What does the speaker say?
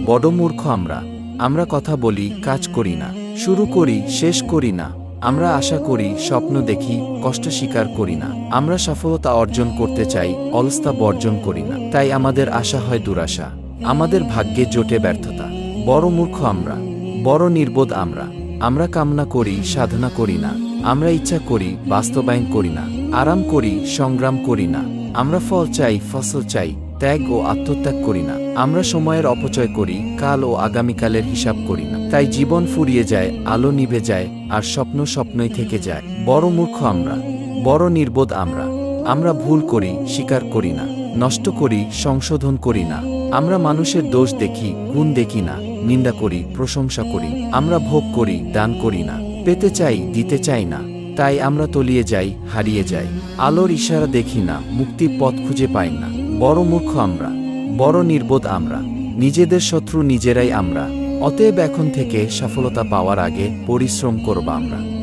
বড় মূর্খ আমরা। আমরা কথা বলি, কাজ করি না। শুরু করি, শেষ করি না। আমরা আশা করি, স্বপ্ন দেখি, কষ্ট স্বীকার করি না। আমরা সফলতা অর্জন করতে চাই, অলসতা বর্জন করি না। তাই আমাদের আশা হয় দুরাশা, আমাদের ভাগ্যে জোটে ব্যর্থতা। বড় মূর্খ আমরা, বড় নির্বোধ আমরা। আমরা কামনা করি, সাধনা করি না। আমরা ইচ্ছা করি, বাস্তবায়ন করি না। আরাম করি, সংগ্রাম করি না। আমরা ফল চাই, ফসল চাই, ত্যাগ ও আত্মত্যাগ করি না। আমরা সময়ের অপচয় করি, কাল ও আগামীকালের হিসাব করি না। তাই জীবন ফুরিয়ে যায়, আলো নিভে যায়, আর স্বপ্ন স্বপ্নই থেকে যায়। বড় মূর্খ আমরা, বড় নির্বোধ আমরা। আমরা ভুল করি, স্বীকার করি না। নষ্ট করি, সংশোধন করি না। আমরা মানুষের দোষ দেখি, গুণ দেখি না। নিন্দা করি, প্রশংসা করি। আমরা ভোগ করি, দান করি না। পেতে চাই, দিতে চাই না। তাই আমরা তলিয়ে যাই, হারিয়ে যাই। আলোর ইশারা দেখি না, মুক্তির পথ খুঁজে পাই না। বড় মূর্খ আমরা, বড় নির্বোধ আমরা। নিজেদের শত্রু নিজেরাই আমরা। অতএব এখন থেকে সফলতা পাওয়ার আগে পরিশ্রম করব আমরা।